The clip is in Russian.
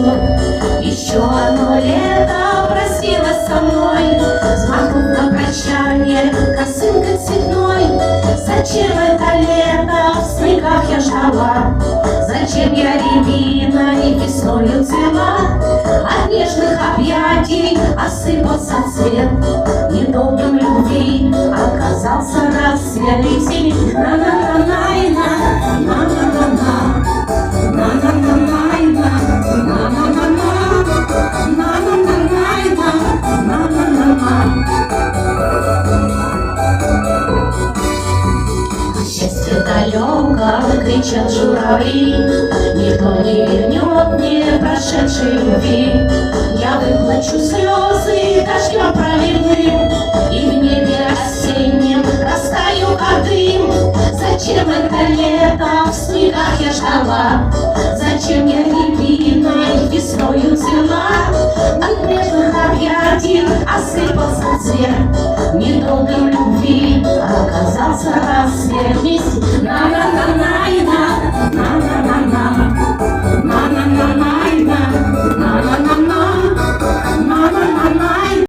лицо. Еще одно лето простилось со мной, взмахнув на прощание косынкой цветной. Зачем это лето в снегах я ждала? Зачем я рябиной весною цвела? От нежных объятий осыпался цвет, недолгим любви оказался рассвет. И все на-на-на-на-на, на-на-на-на, на-на-на-на-на, на-на-на-на-на, на-на-на-на. Счастье далеко, кричат журавли, никто не вернет мне прошедшей любви. Я выплачу слезы дождем проливным, и в небе осеннем растаю как дым. Зачем это лето в снегах я ждала? Зачем я рябиной весною цвела?